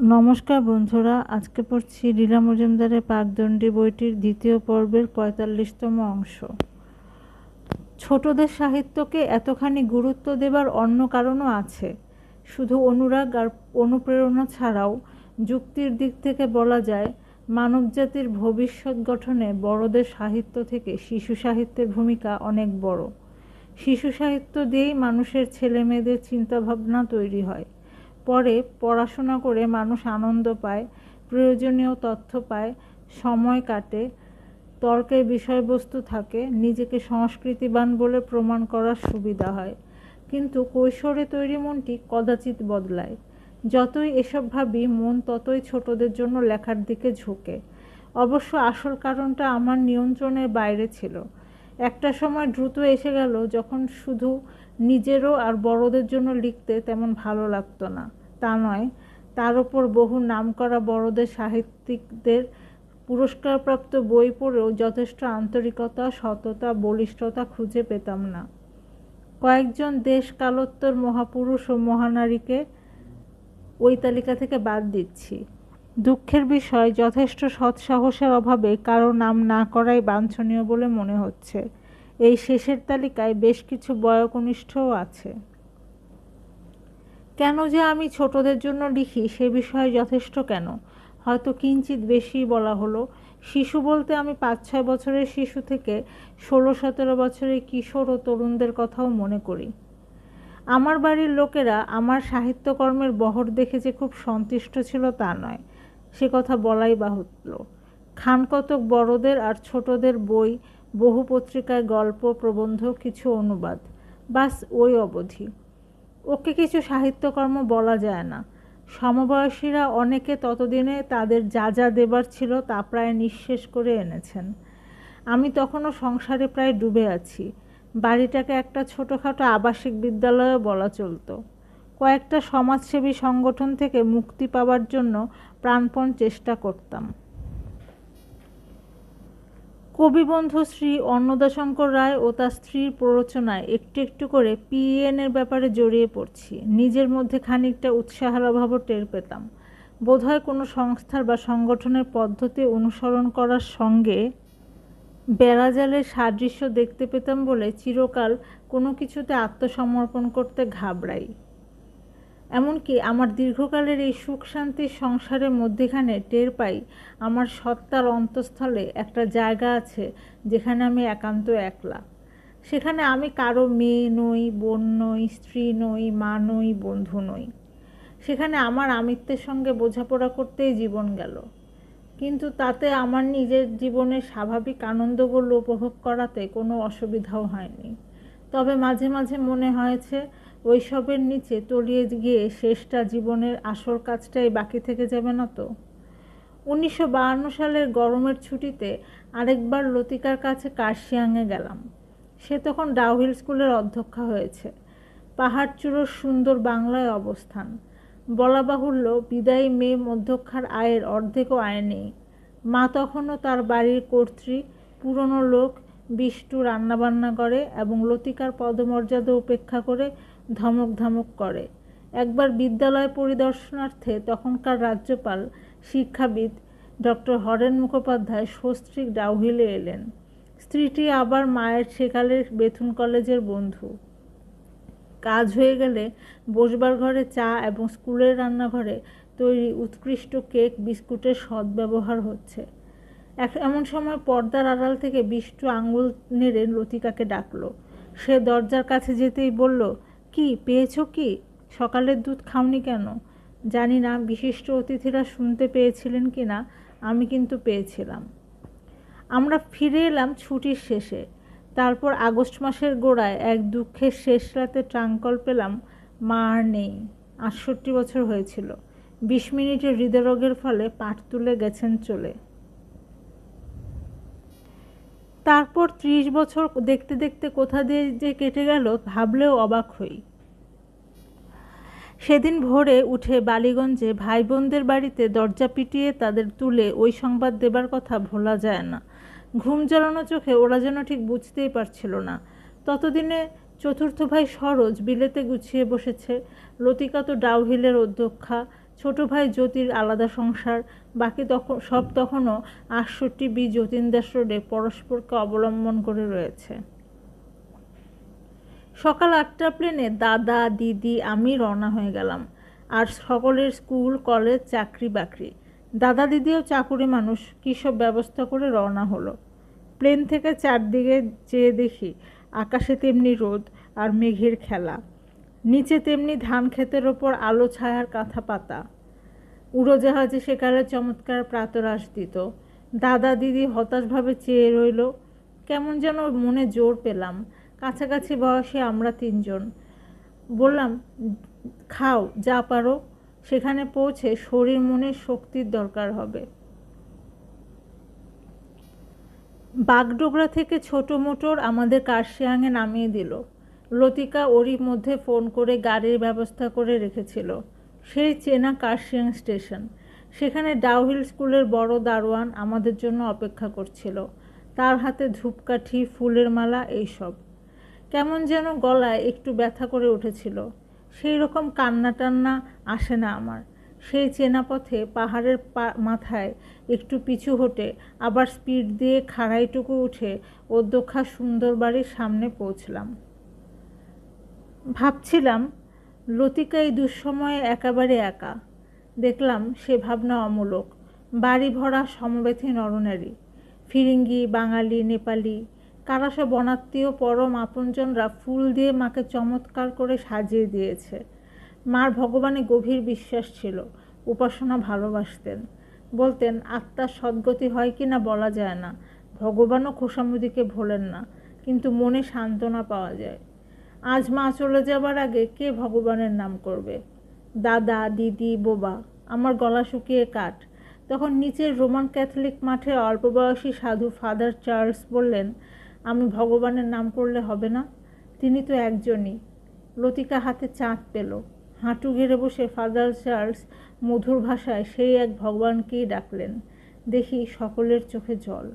নমস্কার বন্ধুরা, আজকে পড়ছি লীলা মজুমদারের পাকদণ্ডী বইটির দ্বিতীয় পর্বের ৪৫তম অংশ। ছোটদের সাহিত্যকে এতখানি গুরুত্ব দেবার অন্য কারণও আছে। শুধু অনুরাগ আর অনুপ্রেরণা ছাড়াও যুক্তির দিক থেকে বলা যায়, মানবজাতির ভবিষ্যৎ গঠনে বড়দের সাহিত্য থেকে শিশু সাহিত্যের ভূমিকা অনেক বড়। শিশু সাহিত্য দিয়েই মানুষের ছেলেমেয়েদের চিন্তাভাবনা তৈরি হয়। পরে পড়াশোনা করে মানুষ আনন্দ পায়, প্রয়োজনীয় তথ্য পায়, সময় কাটে, তর্কের বিষয়বস্তু থাকে, নিজেকে সংস্কৃতিবান বলে প্রমাণ করার সুবিধা হয়। কিন্তু কৈশোরে তৈরি মনটি কদাচিৎ বদলায়। যতই এসব ভাবি, মন ততই ছোটদের জন্য লেখার দিকে ঝোঁকে। অবশ্য আসল কারণটা আমার নিয়ন্ত্রণের বাইরে ছিল। একটা সময় দ্রুত এসে গেল যখন শুধু নিজেরও আর বড়দের জন্য লিখতে তেমন ভালো লাগতো না। তা নয়, তার ওপর বহু নামকরা বড়দের সাহিত্যিকদের পুরস্কারপ্রাপ্ত বই পড়েও যথেষ্ট আন্তরিকতা, সততা, বলিষ্ঠতা খুঁজে পেতাম না। কয়েকজন দেশ কালোত্তর মহাপুরুষ ও মহানারীকে ওই তালিকা থেকে বাদ দিচ্ছি। দুঃখের বিষয়, যথেষ্ট সৎসাহসের অভাবে কারো নাম না করাই বাঞ্ছনীয় বলে মনে হচ্ছে। এই শেষের তালিকায় বেশ কিছু বয়োকনিষ্ঠও আছে। কেন যে আমি ছোটদের জন্য লিখি সে বিষয়ে যথেষ্ট কেন, হয়তো কিঞ্চিত বেশিই বলা হলো। শিশু বলতে আমি ৫-৬ বছরের শিশু থেকে ১৬-১৭ বছরের কিশোর ও তরুণদের কথাও মনে করি। আমার বাড়ির লোকেরা আমার সাহিত্যকর্মের বহর দেখে যে খুব সন্তুষ্ট ছিল তা নয়, সে কথা বলাই বাহুল্য। খানকতক বড়দের আর ছোটদের বই, বহু পত্রিকায় গল্প, প্রবন্ধ, কিছু অনুবাদ, বাস ওই অবধি। ওকে কিছু সাহিত্যকর্ম বলা যায় না। সমবয়সীরা অনেকে ততদিনে তাদের যা যা দেবার ছিল তা প্রায় নিঃশেষ করে এনেছেন। আমি তখনও সংসারে প্রায় ডুবে আছি। বাড়িটাকে একটা ছোটোখাটো আবাসিক বিদ্যালয়ও বলা চলতো। কয়েকটা সমাজসেবী সংগঠন থেকে মুক্তি পাওয়ার জন্য প্রাণপণ চেষ্টা করতাম। কবিবন্ধু শ্রী অন্নদাশঙ্কর রায় ও তার স্ত্রীর প্ররোচনায় একটু একটু করে পিএনের ব্যাপারে জড়িয়ে পড়ছি। নিজের মধ্যে খানিকটা উৎসাহের অভাবও টের পেতাম। বোধহয় কোনো সংস্থার বা সংগঠনের পদ্ধতি অনুসরণ করার সঙ্গে বেড়াজালের সাদৃশ্য দেখতে পেতাম বলে চিরকাল কোনো কিছুতে আত্মসমর্পণ করতে ঘাবড়াই। এমনকি আমার দীর্ঘকালের এই সুখ শান্তির সংসারের মধ্যেখানে টের পাই আমার সত্তার অন্তঃস্থলে একটা জায়গা আছে যেখানে আমি একান্ত একলা। সেখানে আমি কারো মেয়ে নই, বোন নই, স্ত্রী নই, মা নই, বন্ধু নই। সেখানে আমার আমিত্বের সঙ্গে বোঝাপড়া করতেই জীবন গেল। কিন্তু তাতে আমার নিজের জীবনের স্বাভাবিক আনন্দগুলো উপভোগ করাতে কোনো অসুবিধাও হয়নি। তবে মাঝে মাঝে মনে হয়েছে ওইসবের নিচে তলিয়ে গিয়ে শেষটা জীবনের আসল কাজটাই বাকি থেকে যাবে না তো। ১৯৫২ সালের গরমের ছুটিতে আরেকবার লতিকার কাছে কার্শিয়াংয়ে গেলাম। সে তখন ডাউহিল স্কুলের অধ্যক্ষা হয়েছে। পাহাড়চূড়োর সুন্দর বাংলায় অবস্থান। বলা বাহুল্য, বিদায়ী মেয়ে অধ্যক্ষার আয়ের অর্ধেকও আয় নেই। মা তখনও তার বাড়ির কর্ত্রী, পুরনো লোক। বিষ্টু রান্নাবান্না করে এবং লতিকার পদমর্যাদা উপেক্ষা করে ধমক ধমক করে। একবার বিদ্যালয় পরিদর্শনার্থে তখনকার রাজ্যপাল, শিক্ষাবিদ ডক্টর হরেন মুখোপাধ্যায় সস্ত্রীক ডাউহিলে এলেন। স্ত্রীটি আবার মায়ের সেকালের বেথুন কলেজের বন্ধু। কাজ হয়ে গেলে বসবার ঘরে চা এবং স্কুলের রান্নাঘরে তৈরি উৎকৃষ্ট কেক বিস্কুটের সদ্ব্যবহার হচ্ছে। এমন সময় পর্দার আড়াল থেকে বিষ্টু আঙুল নেড়ে লতিকাকে ডাকলো। সে দরজার কাছে যেতেই বলল, কি পেয়েছো কি? সকালের দুধ খাওনি কেন? জানি না বিশিষ্ট অতিথিরা শুনতে পেয়েছিলেন কি না, আমি কিন্তু পেয়েছিলাম। আমরা ফিরে এলাম ছুটির শেষে। তারপর আগস্ট মাসের গোড়ায় এক দুঃখের শেষ রাতে ট্রাঙ্কল পেলাম, মা আর নেই। ৬৮ বছর হয়েছিল। ২০ মিনিটের হৃদরোগের ফলে পাট তুলে গেছেন চলে। তারপর ৩০ বছর দেখতে দেখতে কোথা দিয়ে যে কেটে গেল ভাবলেও অবাক হই। সেদিন ভোরে উঠে বালিগঞ্জে ভাই বোনদের বাড়িতে দরজা পিটিয়ে তাদের তুলে ওই সংবাদ দেবার কথা ভোলা যায় না। ঘুম জড়ানো চোখে ওরা যেন ঠিক বুঝতেই পারছিল না। ততদিনে চতুর্থ ভাই সরোজ বিলেতে গুছিয়ে বসেছে, লতিকা তো ডাউহিলের অধ্যক্ষা, ছোট ভাই জ্যোতির আলাদা সংসার, বাকি তখনও 68B যতীন দাস রোডে পরস্পরকে অবলম্বন করে রয়েছে। সকাল 8টার প্লেনে দাদা, দিদি, আমি রওনা হয়ে গেলাম। আর সকলের স্কুল, কলেজ, চাকরি বাকরি। দাদা দিদিও চাকুরি মানুষ, কী সব ব্যবস্থা করে রওনা হলো। প্লেন থেকে চারদিকে চেয়ে দেখি আকাশে তেমনি রোদ আর মেঘের খেলা, নিচে তেমনি ধান ক্ষেতের ওপর আলো ছায়ার কাঁথা পাতা। উড়োজাহাজে সেকালে চমৎকার প্রাতরাশ দিত। দাদা দিদি হতাশভাবে চেয়ে রইল। কেমন যেন মনে জোর পেলাম। কাছাকাছি বয়সে আমরা 3জন। বললাম, খাও যা পারো, সেখানে পৌঁছে শরীর মনের শক্তির দরকার হবে। বাগডোগরা থেকে ছোট মোটর আমাদের কার্শিয়াংয়ে নামিয়ে দিল। লতিকা ওরই মধ্যে ফোন করে গাড়ির ব্যবস্থা করে রেখেছিল। সেই চেনা কার্শিয়াং স্টেশন। সেখানে ডাউহিল স্কুলের বড় দারোয়ান আমাদের জন্য অপেক্ষা করছিল। তার হাতে ধূপকাঠি, ফুলের মালা, এইসব। কেমন যেন গলায় একটু ব্যথা করে উঠেছিল। সেই রকম কান্না টান্না আসে না আমার। সেই চেনা পথে পাহাড়ের মাথায় একটু পিছু হটে আবার স্পিড দিয়ে খাড়াইটুকু উঠে অধ্যক্ষা সুন্দর বাড়ির সামনে পৌঁছলাম। ভাবছিলাম, লতিকা এই দুঃসময়ে একেবারে একা। দেখলাম সে ভাবনা অমূলক। বাড়ি ভরা সমবেথী নরনারী, ফিরিঙ্গি, বাঙালি, নেপালি, কারা সব অনাত্মীয় পরম আপনজনরা ফুল দিয়ে মাকে চমৎকার করে সাজিয়ে দিয়েছে। মার ভগবানে গভীর বিশ্বাস ছিল, উপাসনা ভালোবাসতেন। বলতেন, আত্মার সদ্গতি হয় কি না বলা যায় না, ভগবানও খোসামুদিকে ভোলেন না, কিন্তু মনে সান্ত্বনা পাওয়া যায়। আজ মা চলে যাবার আগে কে ভগবানের নাম করবে? দাদা, দিদি, বোবা। আমার গলা শুকিয়ে কাঠ। তখন নিচের রোমান ক্যাথলিক মাঠে অল্পবয়সী সাধু ফাদার চার্লস বললেন, আমি ভগবানের নাম করলে হবে না? তিনি তো একজনই। লতিকা হাতে চাঁদ পেল। হাঁটু ঘেরে বসে ফাদার চার্লস মধুর ভাষায় সেই এক ভগবানকেই ডাকলেন। দেখি সকলের চোখে জল।